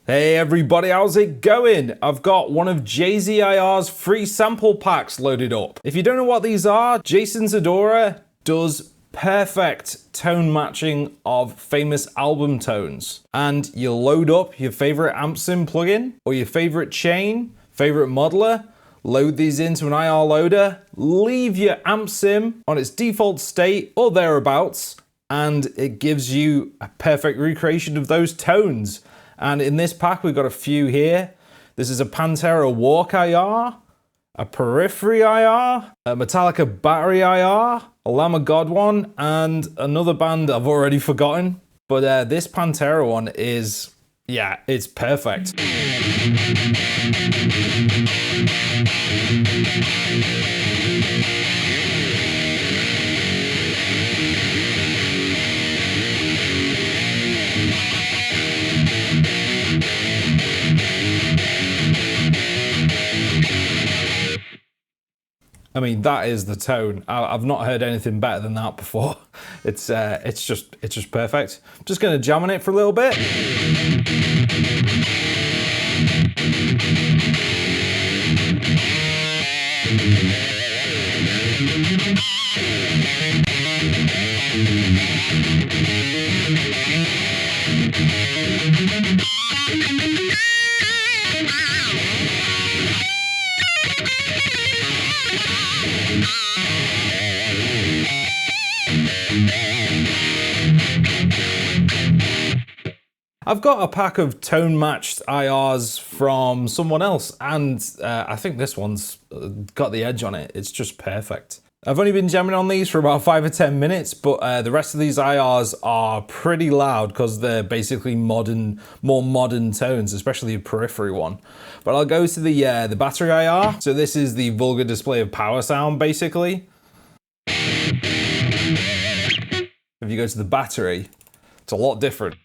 Hey everybody, how's it going? I've got one of JZIR's free sample packs loaded up. If you don't know what these are, Jason Zadora does perfect tone matching of famous album tones. And you load up your favorite amp sim plugin or your favorite chain, favorite modeler, load these into an IR loader, leave your amp sim on its default state or thereabouts, and it gives you a perfect recreation of those tones. And in this pack, we've got a few here. This is a Pantera Walk IR, a Periphery IR, a Metallica Battery IR, a Lamb of God one, and another band I've already forgotten. But this Pantera one is, yeah, it's perfect. I mean, that is the tone. I've not heard anything better than that before. It's just perfect. I'm just gonna jam on it for a little bit. I've got a pack of tone matched IRs from someone else, and I think this one's got the edge on it. It's just perfect. I've only been jamming on these for about 5 or 10 minutes, but the rest of these IRs are pretty loud because they're basically modern, more modern tones, especially the Periphery one. But I'll go to the Battery IR. So this is the vulgar display of power sound, basically. If you go to the Battery, it's a lot different.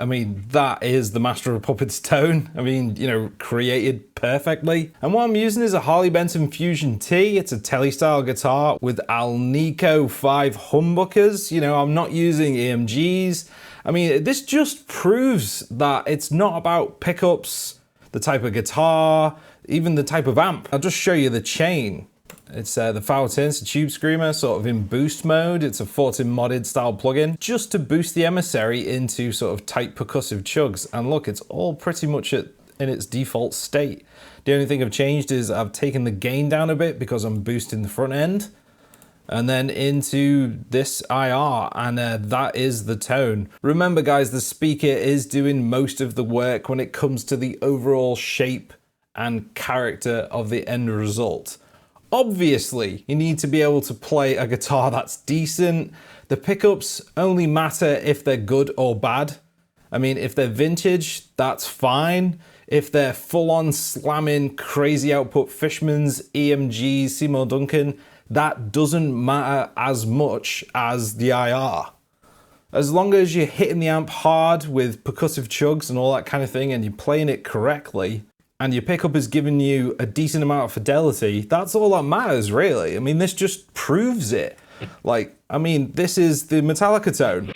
I mean, that is the Master of Puppets tone. I mean, you know, created perfectly. And what I'm using is a Harley Benton Fusion T. It's a Tele style guitar with Alnico 5 humbuckers. You know, I'm not using EMGs. I mean, this just proves that it's not about pickups, the type of guitar, even the type of amp. I'll just show you the chain. It's the Fountain, it's a Tube Screamer, sort of in boost mode. It's a Fortin modded style plugin, just to boost the Emissary into sort of tight percussive chugs. And look, it's all pretty much in its default state. The only thing I've changed is I've taken the gain down a bit because I'm boosting the front end. And then into this IR, and that is the tone. Remember guys, the speaker is doing most of the work when it comes to the overall shape and character of the end result. Obviously, you need to be able to play a guitar that's decent. The pickups only matter if they're good or bad. I mean, if they're vintage, that's fine. If they're full-on slamming, crazy output Fishmans, EMGs, Seymour Duncan, that doesn't matter as much as the IR. As long as you're hitting the amp hard with percussive chugs and all that kind of thing, and you're playing it correctly, and your pickup is giving you a decent amount of fidelity, that's all that matters, really. I mean, this just proves it. Like, I mean, this is the Metallica tone.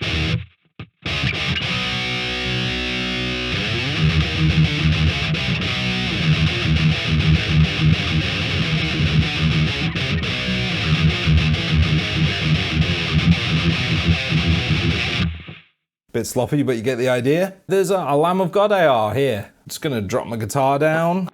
Bit sloppy, but you get the idea. There's a Lamb of God IR here. I'm just gonna drop my guitar down.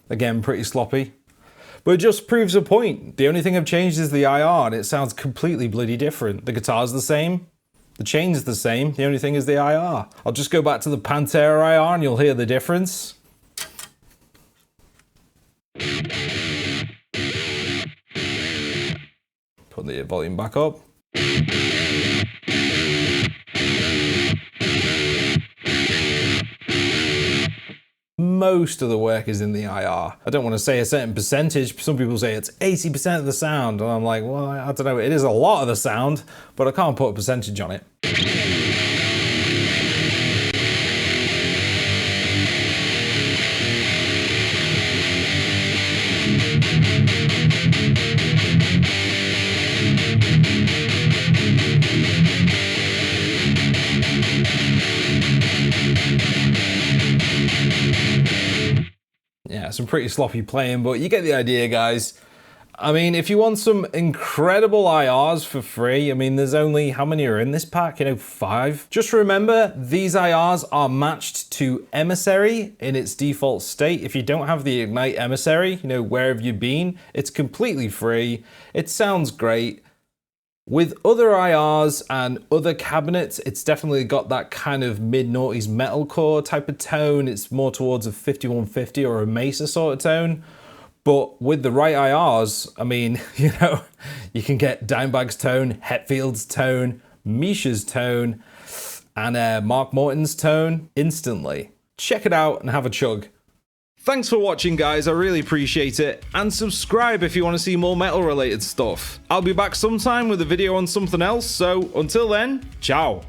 Again, pretty sloppy. But it just proves a point. The only thing I've changed is the IR, and it sounds completely bloody different. The guitar's the same. The chain's the same, the only thing is the IR. I'll just go back to the Pantera IR and you'll hear the difference. Put the volume back up. most of the work is in the IR. I don't want to say a certain percentage. Some people say it's 80% of the sound. And I'm like, well, I don't know. It is a lot of the sound, but I can't put a percentage on it. Yeah, some pretty sloppy playing, but you get the idea, guys. I mean, if you want some incredible IRs for free, I mean, there's only, how many are in this pack? 5. Just remember, these IRs are matched to Emissary in its default state. If you don't have the Ignite Emissary, where have you been? It's completely free. It sounds great. With other IRs and other cabinets, it's definitely got that kind of mid-noughties metalcore type of tone. It's more towards a 5150 or a Mesa sort of tone. But with the right IRs, I mean, you can get Dimebag's tone, Hetfield's tone, Misha's tone, and Mark Morton's tone instantly. Check it out and have a chug. Thanks for watching, guys. I really appreciate it. And subscribe if you want to see more metal related stuff. I'll be back sometime with a video on something else. So until then, ciao.